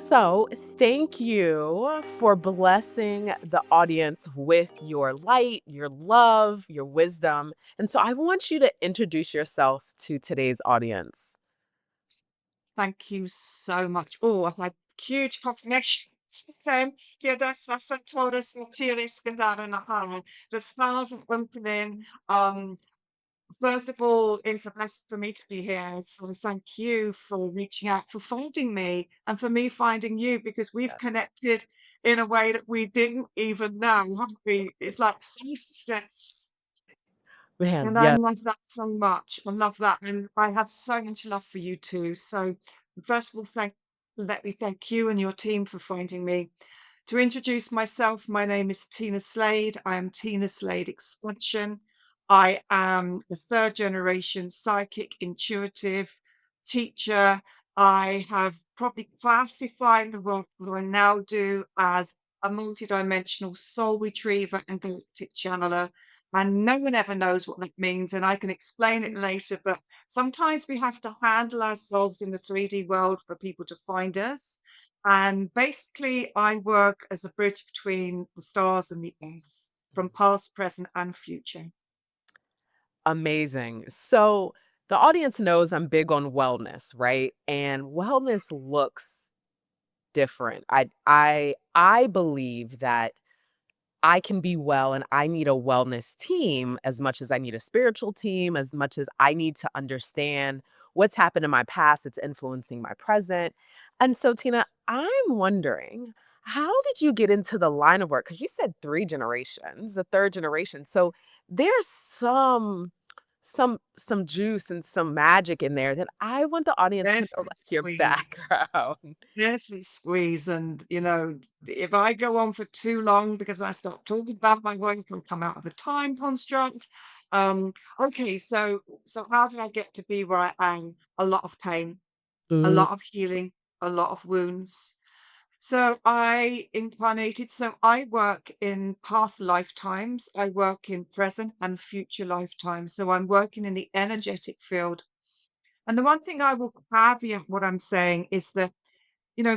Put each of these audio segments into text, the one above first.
So, thank you for blessing the audience with your light, your love, your wisdom. And so, I want you to introduce yourself to today's audience. Thank you so much. Oh, I've had huge confirmation from todas materias quedaram. The stars are opening. First of all, it's a blessing for me to be here. So thank you for reaching out, for finding me, and for me finding you, because we've Yeah. connected in a way that we didn't even know, haven't we? It's like success. Man, And I yeah. love that so much. I love that, and I have so much love for you too. So, first of all, let me thank you and your team for finding me. To introduce myself, my name is Tina Slade. I am Tina Slade Expansion. I am the third generation psychic, intuitive teacher. I have probably classified the work that I now do as a multidimensional soul retriever and galactic channeler, and no one ever knows what that means, and I can explain it later, but sometimes we have to handle ourselves in the 3D world for people to find us. And basically, I work as a bridge between the stars and the earth, from past, present, and future. Amazing. So, the audience knows I'm big on wellness, right? And wellness looks different. I believe that I can be well and I need a wellness team as much as I need a spiritual team, as much as I need to understand what's happened in my past that's influencing my present. And so, Tina, I'm wondering, how did you get into the line of work? Because you said three generations, the third generation. So there's some juice and some magic in there that I want the audience to There's know, some like, your squeeze. background. There's some squeeze, and if I go on for too long, because when I start talking about my work, I'll come out of the time construct. Okay, so how did I get to be where I am? A lot of pain, a Mm, lot of healing, a lot of wounds. So I work in past lifetimes, I work in present and future lifetimes. So I'm working in the energetic field. And the one thing I will caveat what I'm saying is that,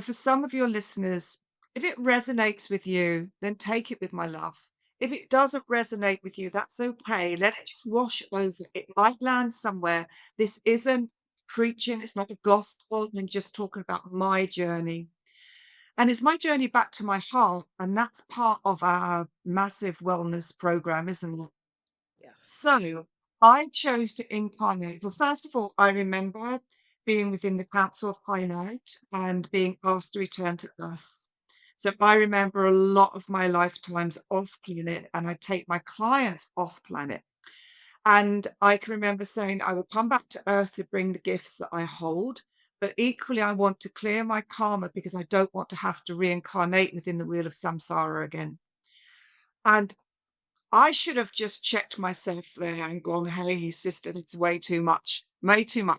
for some of your listeners, if it resonates with you, then take it with my love. If it doesn't resonate with you, that's okay. Let it just wash over. It might land somewhere. This isn't preaching, it's not a gospel. I'm just talking about my journey. And it's my journey back to my heart. And that's part of our massive wellness program, isn't it? yes. So I chose to incarnate. Well, first of all, I remember being within the Council of High Light and being asked to return to Earth. So I remember a lot of my lifetimes off planet, and I take my clients off planet. And I can remember saying I will come back to Earth to bring the gifts that I hold. But equally, I want to clear my karma because I don't want to have to reincarnate within the wheel of samsara again. And I should have just checked myself there and gone, "Hey, sister, that's way too much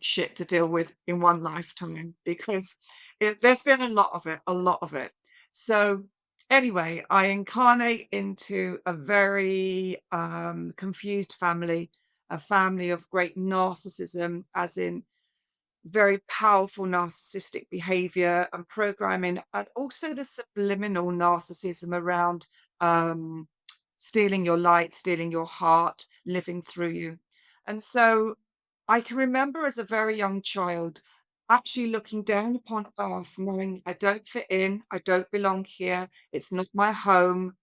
shit to deal with in one lifetime," because there's been a lot of it. So anyway, I incarnate into a very confused family, a family of great narcissism, as in very powerful narcissistic behavior and programming, and also the subliminal narcissism around um, stealing your light, stealing your heart, living through you. And so I can remember as a very young child actually looking down upon earth, knowing I don't fit in, I don't belong here, it's not my home,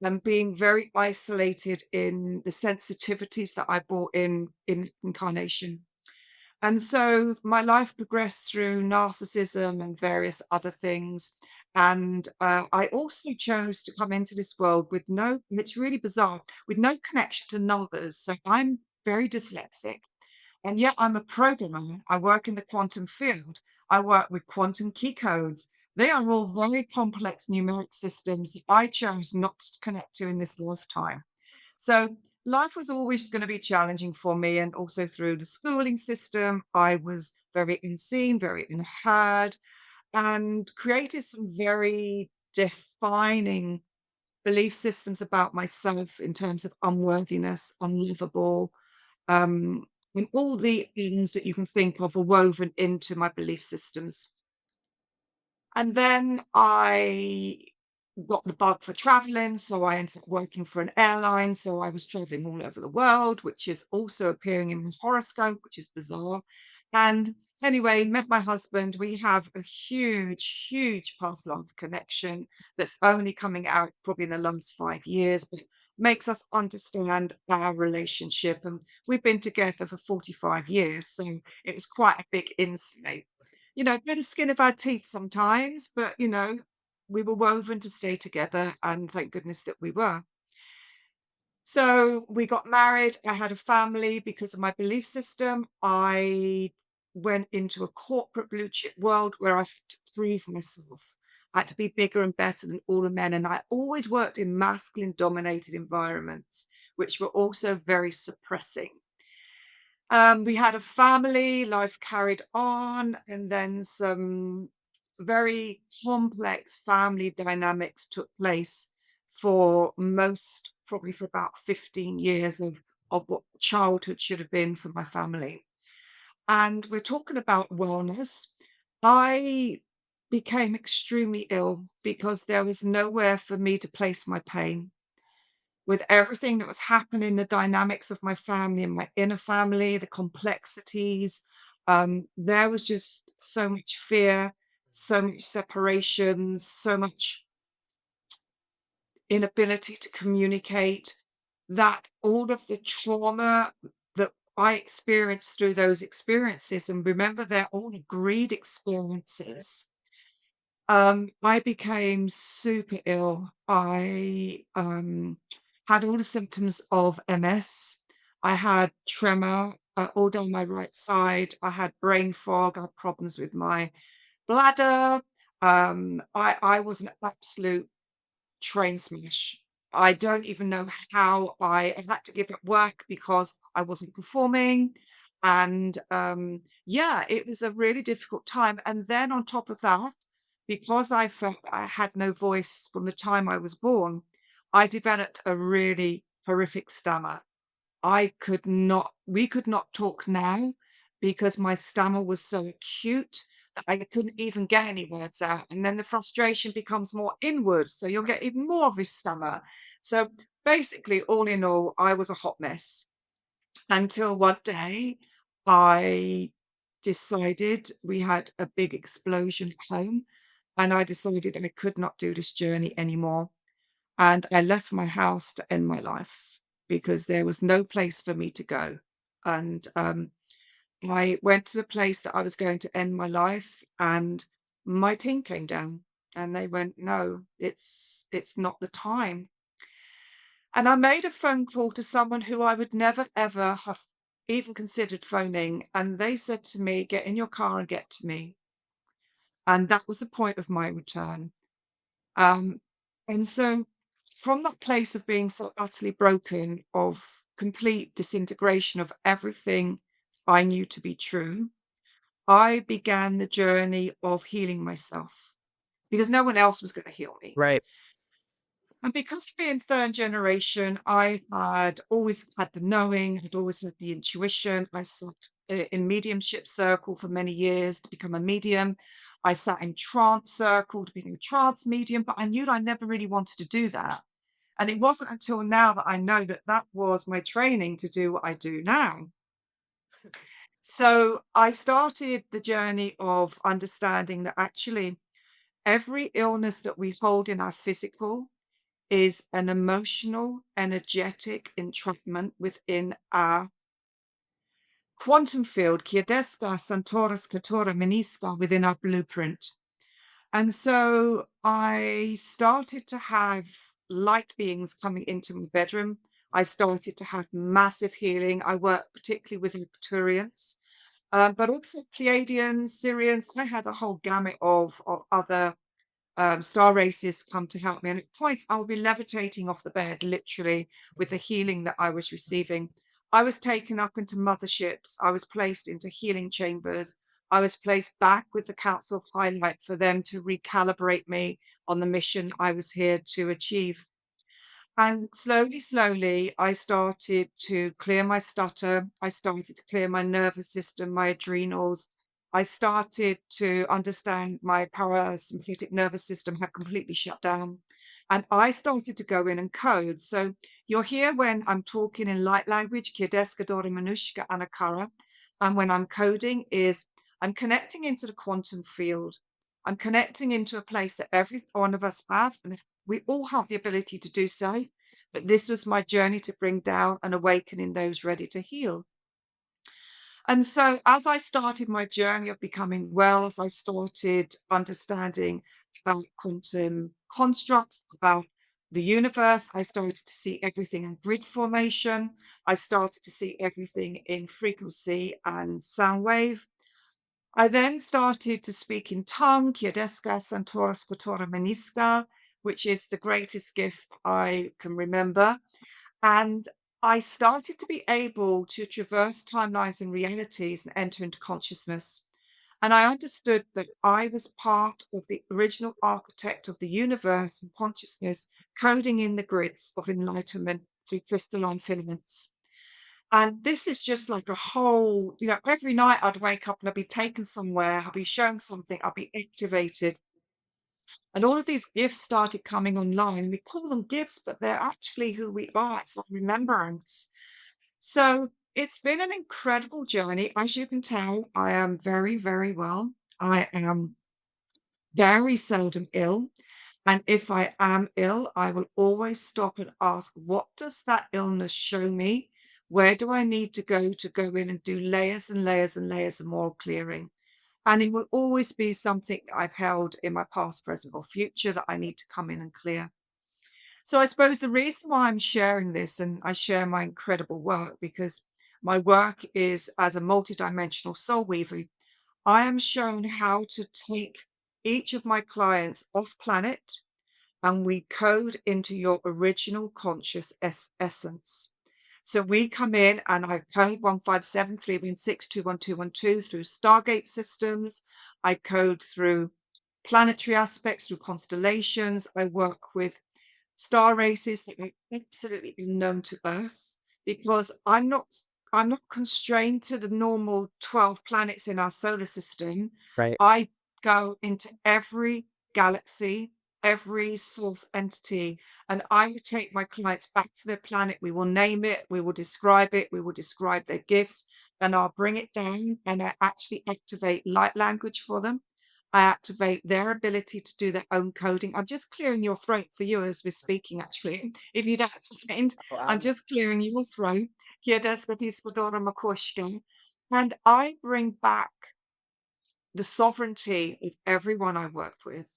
and being very isolated in the sensitivities that I brought in incarnation. And so my life progressed through narcissism and various other things. And I also chose to come into this world with no, and it's really bizarre, with no connection to numbers. So I'm very dyslexic. And yet I'm a programmer. I work in the quantum field. I work with quantum key codes. They are all very complex numeric systems that I chose not to connect to in this lifetime. So life was always going to be challenging for me. And also through the schooling system, I was very unseen, very unheard, and created some very defining belief systems about myself in terms of unworthiness, unlovable, um, and all the things that you can think of are woven into my belief systems. And then I got the bug for traveling, so I ended up working for an airline. So I was traveling all over the world, which is also appearing in my horoscope, which is bizarre. And anyway, met my husband. We have a huge, huge past life connection that's only coming out probably in the last 5 years, but makes us understand our relationship. And we've been together for 45 years. So it was quite a big insight. Bit of skin of our teeth sometimes, but, we were woven to stay together, and thank goodness that we were. So we got married. I had a family because of my belief system. I went into a corporate blue chip world where I had to prove myself. I had to be bigger and better than all the men. And I always worked in masculine dominated environments, which were also very suppressing. We had a family, life carried on, and then some very complex family dynamics took place for probably for about 15 years of what childhood should have been for my family. And we're talking about wellness. I became extremely ill because there was nowhere for me to place my pain with everything that was happening, the dynamics of my family and my inner family, the complexities. There was just so much fear, so much separation, so much inability to communicate that all of the trauma that I experienced through those experiences, and remember, they're all agreed experiences. I became super ill. I had all the symptoms of MS. I had tremor all down my right side. I had brain fog. I had problems with my bladder. I was an absolute train smash. I don't even know how I had to give up work because I wasn't performing. And yeah, it was a really difficult time. And then on top of that, because I felt I had no voice from the time I was born, I developed a really horrific stammer. We could not talk now because my stammer was so acute that I couldn't even get any words out. And then the frustration becomes more inward. So you'll get even more of a stammer. So basically, all in all, I was a hot mess until one day I decided we had a big explosion at home. And I decided I could not do this journey anymore. And I left my house to end my life because there was no place for me to go. And I went to the place that I was going to end my life, and my team came down and they went, "No, it's not the time." And I made a phone call to someone who I would never ever have even considered phoning, and they said to me, "Get in your car and get to me." And that was the point of my return. Um, and so from that place of being so utterly broken, of complete disintegration of everything I knew to be true, I began the journey of healing myself because no one else was going to heal me. Right. And because of being third generation, I had always had the knowing, had always had the intuition. I sat in mediumship circle for many years to become a medium. I sat in trance circle to become a trance medium, but I knew that I never really wanted to do that. And it wasn't until now that I know that that was my training to do what I do now. So I started the journey of understanding that actually every illness that we hold in our physical is an emotional, energetic entrapment within our quantum field, Kiedesca, Santoris, Katora, Meniska, within our blueprint. And so I started to have light beings coming into my bedroom. I started to have massive healing. I work particularly with Arcturians, but also Pleiadians, Syrians. I had a whole gamut of other star races come to help me. And at points, I would be levitating off the bed, literally, with the healing that I was receiving. I was taken up into motherships. I was placed into healing chambers. I was placed back with the Council of Highlight for them to recalibrate me on the mission I was here to achieve. And slowly, slowly, I started to clear my stutter. I started to clear my nervous system, my adrenals. I started to understand my parasympathetic nervous system had completely shut down. And I started to go in and code. So you'll hear when I'm talking in light language, Kiedeska Dori Manushka Anakara, and when I'm coding is I'm connecting into the quantum field. I'm connecting into a place that every one of us have, and we all have the ability to do so. But this was my journey to bring down and awakening those ready to heal. And so as I started my journey of becoming well, as I started understanding about quantum constructs, about the universe, I started to see everything in grid formation. I started to see everything in frequency and sound wave. I then started to speak in tongue, Kiedeska Santora Skotora Meniska, which is the greatest gift I can remember. And I started to be able to traverse timelines and realities and enter into consciousness. And I understood that I was part of the original architect of the universe and consciousness, coding in the grids of enlightenment through crystalline filaments. And this is just like a whole, every night I'd wake up and I'd be taken somewhere, I'd be shown something, I'd be activated. And all of these gifts started coming online. We call them gifts, but they're actually who we are. It's like remembrance. So it's been an incredible journey. As you can tell, I am very, very well. I am very seldom ill. And if I am ill, I will always stop and ask, what does that illness show me? Where do I need to go in and do layers and layers and layers of moral clearing? And it will always be something that I've held in my past, present, or future that I need to come in and clear. So I suppose the reason why I'm sharing this and I share my incredible work because my work is as a multidimensional soul weaver. I am shown how to take each of my clients off planet and we code into your original conscious essence. So we come in and I code 15731621212 through Stargate systems. I code through planetary aspects, through constellations. I work with star races that are absolutely unknown to Earth because I'm not constrained to the normal 12 planets in our solar system. Right. I go into every galaxy, every source entity, and I will take my clients back to their planet. We will name it, we will describe it, we will describe their gifts, and I'll bring it down and I actually activate light language for them. I activate their ability to do their own coding. I'm just clearing your throat for you as we're speaking, actually, if you don't mind. I'm Wow. just clearing your throat. Makoshka. And I bring back the sovereignty of everyone I work with.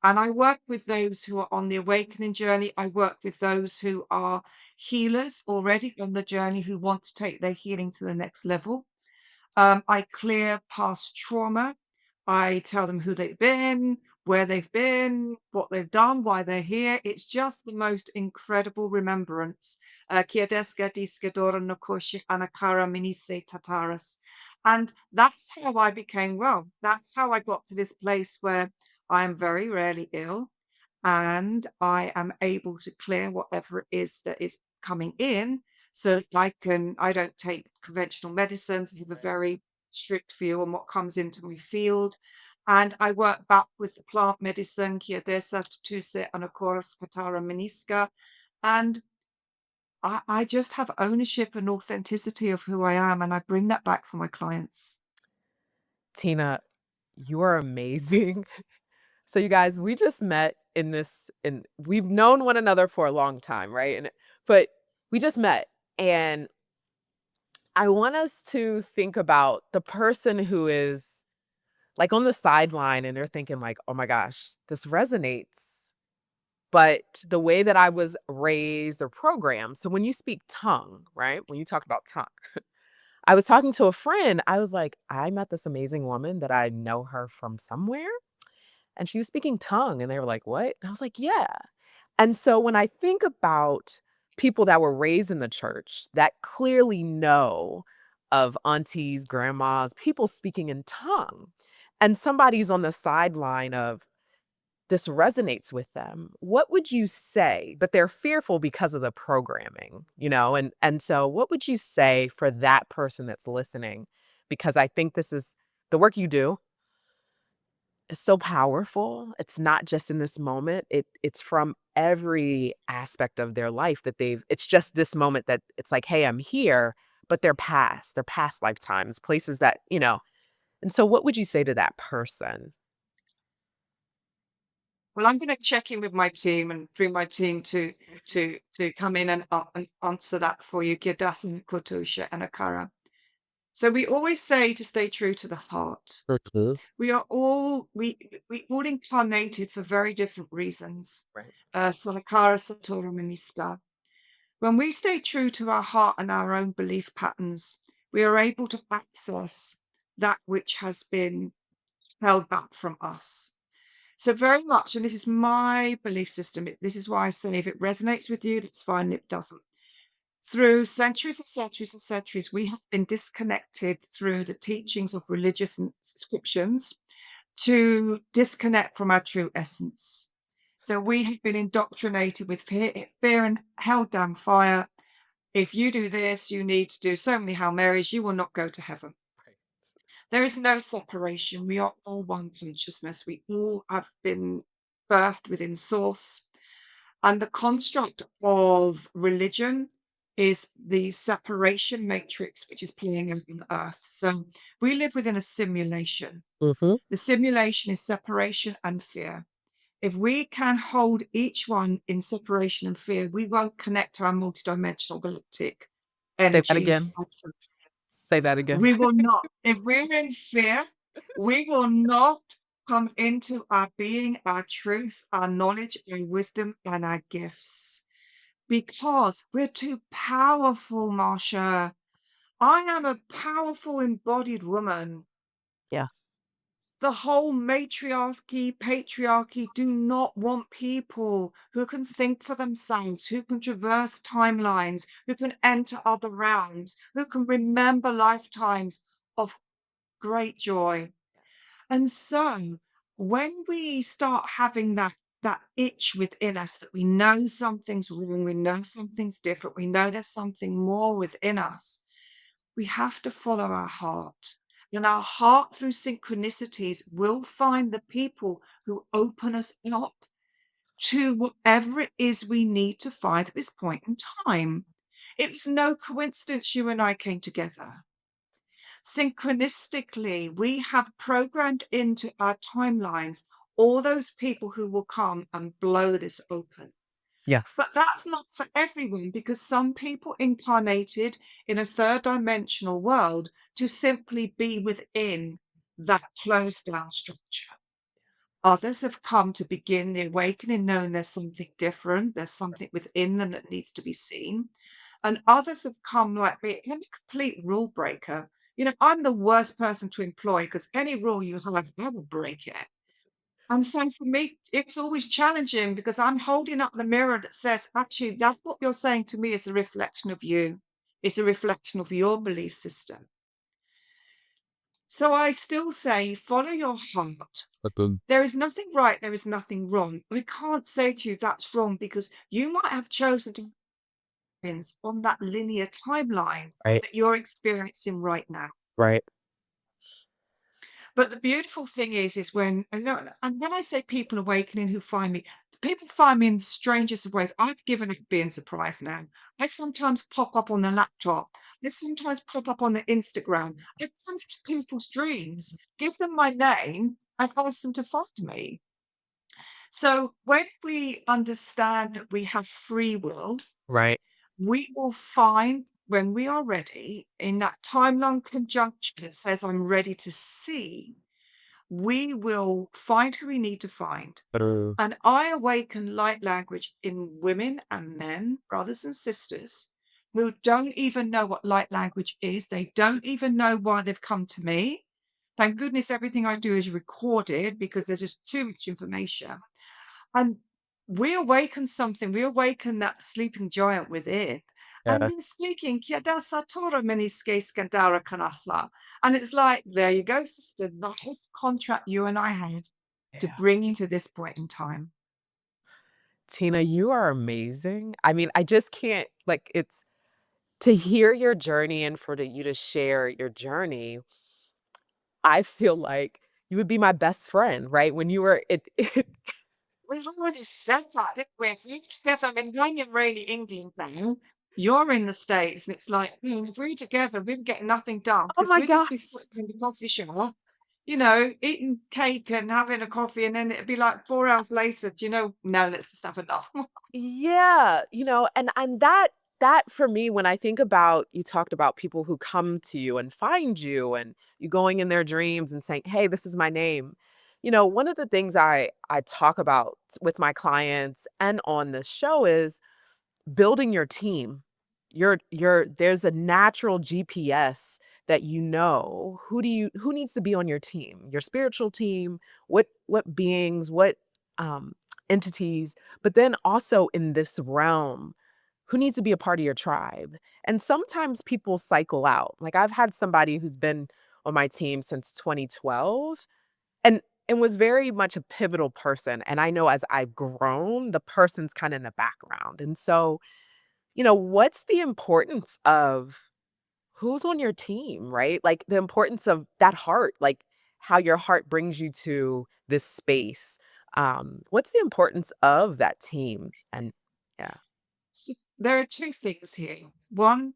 And I work with those who are on the awakening journey. I work with those who are healers already on the journey who want to take their healing to the next level. I clear past trauma. I tell them who they've been, where they've been, what they've done, why they're here. It's just the most incredible remembrance. Kiedeska diskadora nokoshi anakara minise tataras. And that's how I became well. That's how I got to this place where I am very rarely ill and I am able to clear whatever it is that is coming in so that I don't take conventional medicines. I have a very strict view on what comes into my field. And I work back with the plant medicine, Chiadesa, Tutuse, Anacoris, Catara, Menisca. And I just have ownership and authenticity of who I am. And I bring that back for my clients. Tina, you are amazing. So you guys, we just met in this and we've known one another for a long time, right? But we just met and I want us to think about the person who is like on the sideline and they're thinking like, "Oh my gosh, this resonates." But the way that I was raised or programmed, so when you speak tongue, right? When you talk about tongue, I was talking to a friend. I was like, I met this amazing woman that I know her from somewhere, and she was speaking tongue. And they were like, what? And I was like, yeah. And so when I think about people that were raised in the church that clearly know of aunties, grandmas, people speaking in tongue, and somebody's on the sideline of this resonates with them, what would you say? But they're fearful because of the programming, and so what would you say for that person that's listening? Because I think this is The work you do is so powerful. It's not just in this moment. It's from every aspect of their life that it's just this moment that it's like, "Hey, I'm here," but their past lifetimes, places that, and so what would you say to that person? Well, I'm gonna check in with my team and through my team to come in and answer that for you. Kidasan, Kotusha, and Akara. So we always say to stay true to the heart. Mhm. We all incarnated for very different reasons. Right. Salakara Satora Miniska. When we stay true to our heart and our own belief patterns, we are able to access that which has been held back from us. So very much, and this is my belief system. This is why I say if it resonates with you, that's fine. If it doesn't. Through centuries and centuries and centuries, we have been disconnected through the teachings of religious inscriptions to disconnect from our true essence. So we have been indoctrinated with fear and held down fire. If you do this, you need to do so many Hail Marys, you will not go to heaven. Right. There is no separation. We are all one consciousness. We all have been birthed within source. And the construct of religion is the separation matrix, which is playing out on earth. So we live within a simulation. Mhm. The simulation is separation and fear. If we can hold each one in separation and fear, we won't connect to our multidimensional galactic Say that energies. again. Say that again. We will not. If we're in fear, we will not come into our being, our truth, our knowledge, our wisdom, and our gifts because we're too powerful, Marsha. I am a powerful embodied woman. Yes. The whole matriarchy, patriarchy do not want people who can think for themselves, who can traverse timelines, who can enter other realms, who can remember lifetimes of great joy. And so when we start having that itch within us that we know something's wrong, we know something's different, we know there's something more within us, we have to follow our heart. And our heart, through synchronicities, will find the people who open us up to whatever it is we need to find at this point in time. It was no coincidence you and I came together. Synchronistically, we have programmed into our timelines all those people who will come and blow this open. Yes. But that's not for everyone because some people incarnated in a third dimensional world to simply be within that closed down structure. Others have come to begin the awakening, knowing there's something different, there's something within them that needs to be seen. And others have come like me. I'm a complete rule breaker. I'm the worst person to employ because any rule you have, I will break it. And so for me, it's always challenging because I'm holding up the mirror that says, actually, that's what you're saying to me is a reflection of you. It's a reflection of your belief system. So I still say, follow your heart. There is nothing right, there is nothing wrong. I can't say to you that's wrong because you might have chosen to experience on that linear timeline Right. that you're experiencing right now. Right. But the beautiful thing is when and when I say people awakening who find me, people find me in the strangest of ways. I've given up being surprised now. I sometimes pop up on the laptop. I sometimes pop up on the Instagram. I come into people's dreams, give them my name, and ask them to find me. So when we understand that we have free will, Right. we will find when we are ready in that timeline conjunction that says, I'm ready to see, we will find who we need to find. True. And I awaken light language in women and men, brothers and sisters, who don't even know what light language is. They don't even know why they've come to me. Thank goodness everything I do is recorded because there's just too much information. And we awaken something, we awaken that sleeping giant within. And Yes. then speaking, "Kiada satora meniske skandara kanasla." And it's like, there you go, sister. That was the contract you and I had to Yeah. bring you to this point in time. Tina, you are amazing. I mean, I just can't like it's to hear your journey and for you to share your journey. I feel like you would be my best friend, right? When you were it We've already said that, didn't we? If you together, I mean, I'm in really England now. You're in the States, and it's like, if we're together, we'd get nothing done Oh because my we'd just gosh. be sitting in the coffee shop, eating cake and having a coffee, and then it'd be like 4 hours later, "Do you know, no, let's just have enough." Yeah, and that for me, when I think about you talked about people who come to you and find you and you going in their dreams and saying, "Hey, this is my name." One of the things I talk about with my clients and on this show is building your team. There's a natural GPS that who needs to be on your team, your spiritual team, what beings, what um entities, but then also in this realm, who needs to be a part of your tribe. And sometimes people cycle out. Like I've had somebody who's been on my team since 2012 and was very much a pivotal person. And I know as I've grown, the person's kind of in the background. And so what's the importance of who's on your team, right? Like the importance of that heart, like how your heart brings you to this space. What's the importance of that team? And yeah, So there are 2 things here. One,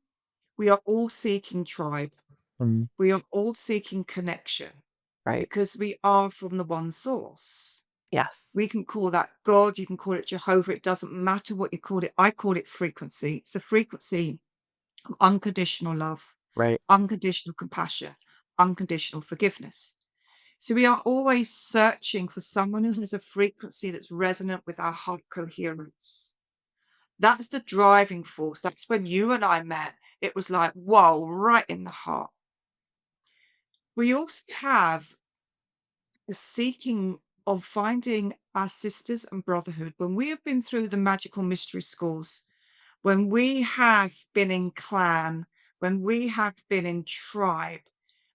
we are all seeking tribe. mm, We are all seeking connection right. because we are from the one source. Yes. We can call that God, you can call it Jehovah, it doesn't matter what you call it. I call it frequency. It's a frequency of unconditional love, Right. unconditional compassion, unconditional forgiveness. So we are always searching for someone who has a frequency that's resonant with our heart coherence. That's the driving force. That's when you and I met. It was like, whoa, right in the heart. We also have the seeking of finding our sisters and brotherhood. When we have been through the magical mystery schools, when we have been in clan, when we have been in tribe,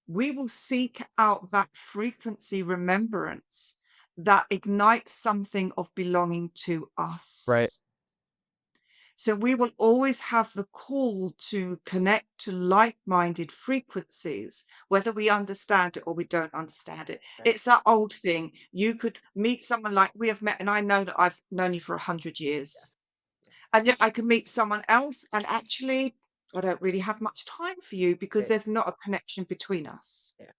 we will seek out that frequency remembrance that ignites something of belonging to Right. us. So we will always have the call to connect to like-minded frequencies, whether we understand it or we don't understand it. Right. It's that old thing. You could meet someone like we have met, and I know that I've known you for 100 Yes. years. Yes. And yet I can meet someone else, and actually, I don't really have much time for you because Right. there's not a connection between us. Yeah.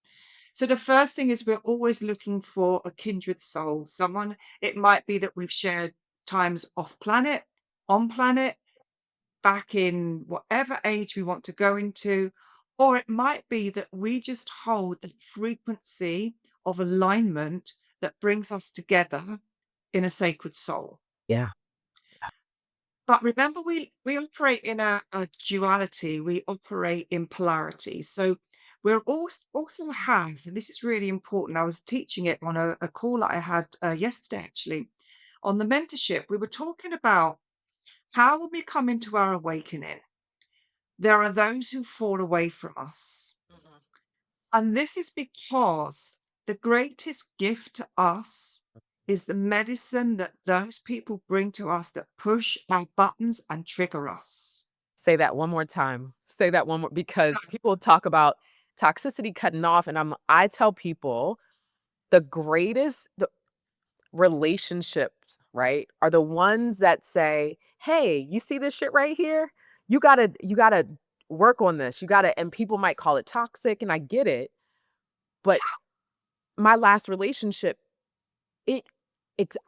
So the first thing is we're always looking for a kindred soul, someone, it might be that we've shared times off planet, on planet, back in whatever age we want to go into, or it might be that we just hold the frequency of alignment that brings us together in a sacred soul. Yeah. But remember, we operate in a duality, we operate in polarity. So we're also have, and this is really important. I was teaching it on a call that I had yesterday, actually, on the mentorship. We were talking about how when we come into our awakening, there are those who fall away from us. Mhm. And this is because the greatest gift to us is the medicine that those people bring to us that push our buttons and trigger us. Say that one more time. Say that one more So because people talk about toxicity cutting off, and I tell people the relationships, right, are the ones that say, "Hey, you see this shit right here? You gotta work on this. You gotta," and people might call it toxic, and I get it, but my last relationship, it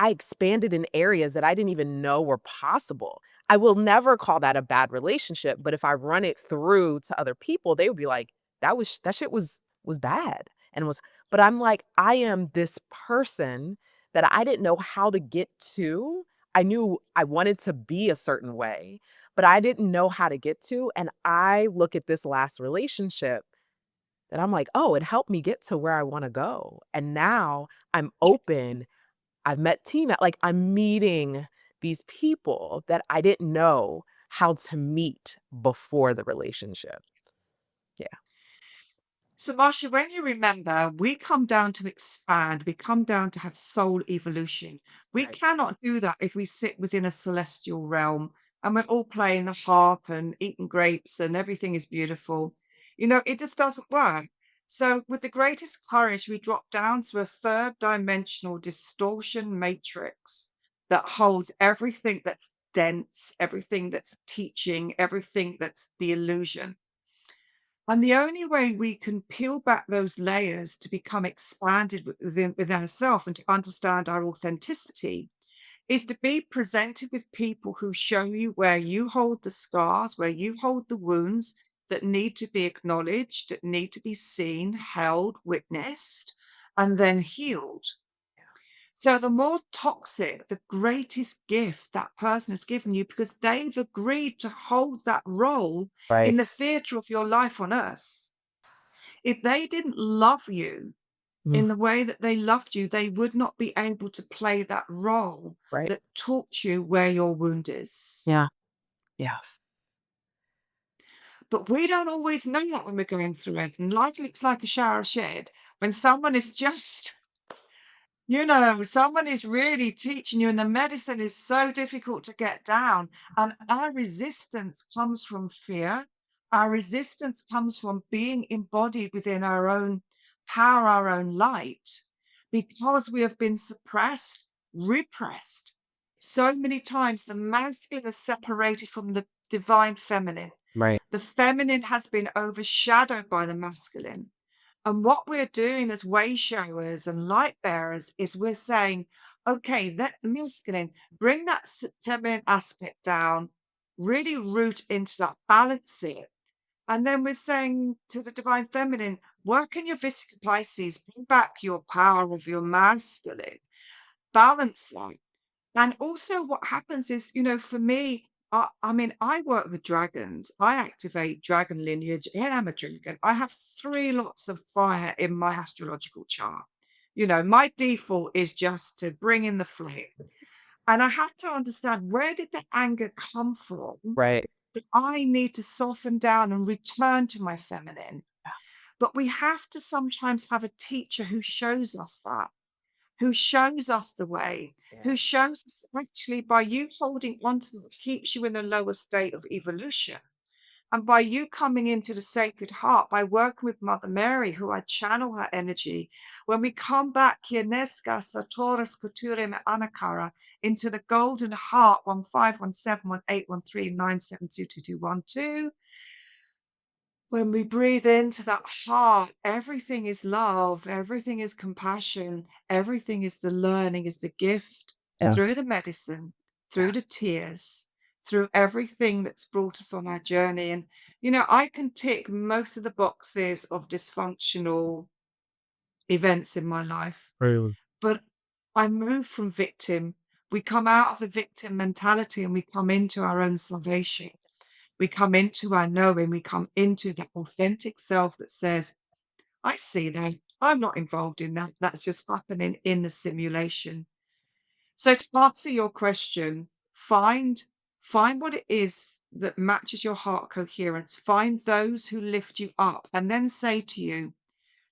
I expanded in areas that I didn't even know were possible. I will never call that a bad relationship, but if I run it through to other people, they would be like, that shit was bad." And was but I'm like, I am this person that I didn't know how to get to. I knew I wanted to be a certain way, but I didn't know how to get to, and I look at this last relationship that I'm like, "Oh, it helped me get to where I wanna go." And now I'm open. I've met Tina, like, I'm meeting these people that I didn't know how to meet before the relationship. Yeah, So, Marsha, when you remember, we come down to expand, we come down to have soul evolution. We right. cannot do that if we sit within a celestial realm and we're all playing the harp and eating grapes and everything is beautiful. It just doesn't work. So, with the greatest courage, we drop down to a third dimensional distortion matrix that holds everything that's dense, everything that's teaching, everything that's the illusion. And the only way we can peel back those layers to become expanded within ourselves and to understand our authenticity is to be presented with people who show you where you hold the scars, where you hold the wounds that need to be acknowledged, that need to be seen, held, witnessed, and then healed. So the more toxic, the greatest gift that person has given you because they've agreed to hold that role in Right. the theater of your life on earth. If they didn't love you Mm, in the way that they loved you, they would not be able to play that role right. that taught you where your wound is. Yeah. Yes. But we don't always know that when we're going through it. And life looks like a shower shed when someone is just, someone is really teaching you, and the medicine is so difficult to get down. And our resistance comes from fear. Our resistance comes from being embodied within our own power, our own light, because we have been suppressed, repressed. So many times the masculine is separated from the divine feminine. Right. The feminine has been overshadowed by the masculine. And what we're doing as way showers and light bearers is we're saying, okay, that masculine, bring that feminine aspect down, really root into that, balance it. And then we're saying to the divine feminine, work in your Vesica Pisces, bring back your power of your masculine, balance that. And also what happens is, for me, I mean, I work with dragons. I activate dragon lineage, and I'm a dragon. I have 3 lots of fire in my astrological chart. My default is just to bring in the flame. And I had to understand, where did the anger come from Right. that I need to soften down and return to my feminine? But we have to sometimes have a teacher who shows us that, who shows us the way, Yeah. who shows us actually by you holding on to that keeps you in a lower state of evolution. And by you coming into the Sacred Heart, by working with Mother Mary, who I channel her energy, when we come back, Kieneska, Satoras, Kuture, Me Anakara, into the Golden Heart, 1517181397222212. When we breathe into that heart, everything is love, everything is compassion, everything is the learning, is the gift Yes. through the medicine, Yeah. through the tears, through everything that's brought us on our journey. And, I can tick most of the boxes of dysfunctional events in my life, Really. but I move from victim. We come out of the victim mentality and we come into our own salvation. We come into our knowing, we come into that authentic self that says, I see that. I'm not involved in that. That's just happening in the simulation. So to answer your question, find what it is that matches your heart coherence. Find those who lift you up and then say to you,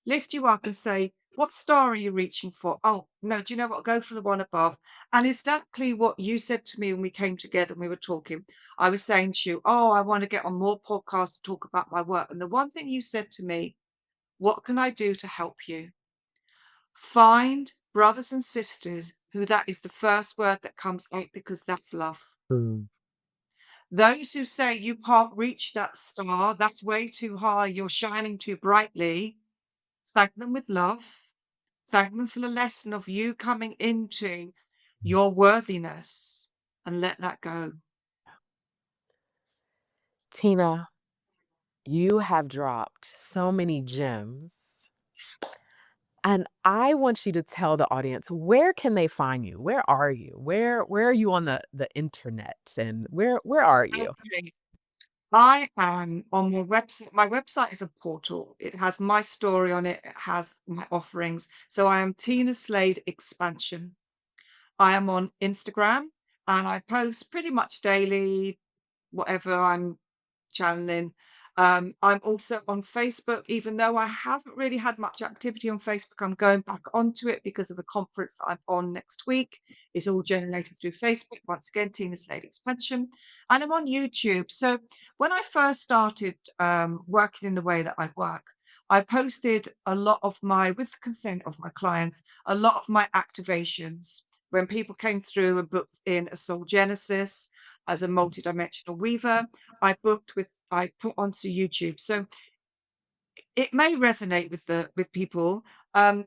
lift you up and say, what star are you reaching for? Oh, no, do you know what? Go for the one above. And exactly what you said to me when we came together and we were talking. I was saying to you, oh, I want to get on more podcasts to talk about my work. And the one thing you said to me, what can I do to help you? Find brothers and sisters who that is the first word that comes out because that's love. Mm. Those who say you can't reach that star, that's way too high, you're shining too brightly, thank them with love. Thank them for the lesson of you coming into your worthiness and let that go. Tina, you have dropped so many gems. And I want you to tell the audience, where can they find you? Where are you? Where are you on the internet, and where are you? Okay. I am on my website. My website is a portal. It has my story on it. It has my offerings. So I am Tina Slade Expansion. I am on Instagram and I post pretty much daily, whatever I'm channeling. I'm also on Facebook, even though I haven't really had much activity on Facebook. I'm going back onto it because of a conference that I'm on next week. It's all generated through Facebook. Once again, Tina Slade Expansion. And I'm on YouTube. So when I first started working in the way that I work, I posted a lot of my with the consent of my clients, a lot of my activations. When people came through and booked in a soul genesis as a multidimensional weaver, I put onto YouTube. So it may resonate with people.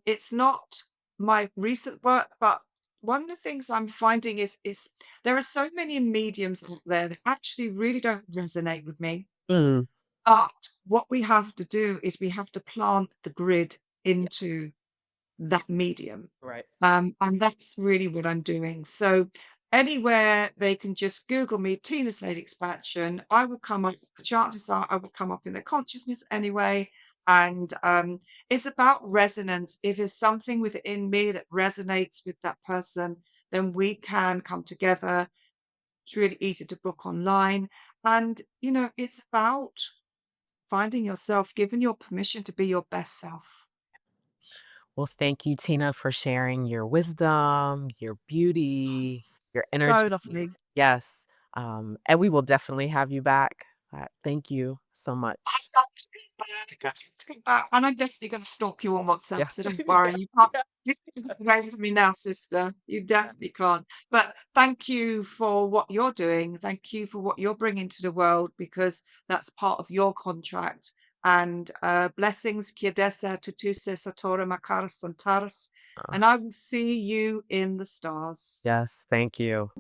It's not my recent work, but one of the things I'm finding is there are so many mediums out there that actually really don't resonate with me. Mm, But what we have to do is we have to plant the grid yeah, into that medium. right. And that's really what I'm doing. So anywhere they can just Google me, Tina Slade expansion, I will come up, the chances are I will come up in their consciousness anyway. And it's about resonance. If there's something within me that resonates with that person, then we can come together. It's really easy to book online. And, it's about finding yourself, giving your permission to be your best self. Well, thank you, Tina, for sharing your wisdom, your beauty, your So energy. lovely. Yes. And we will definitely have you back. Thank you so I've much. got to get back. I've got to get back. And I'm definitely going to stalk you on Yeah. WhatsApp, so don't Yeah. worry. You can't Yeah. get away from me now, sister. You definitely can't. But thank you for what you're doing. Thank you for what you're bringing to the world because that's part of your contract. And blessings, Kiedesa, Tutuse, Satora, Makaras, Santaras. Uh, And I will see you in the stars. yes. Thank you.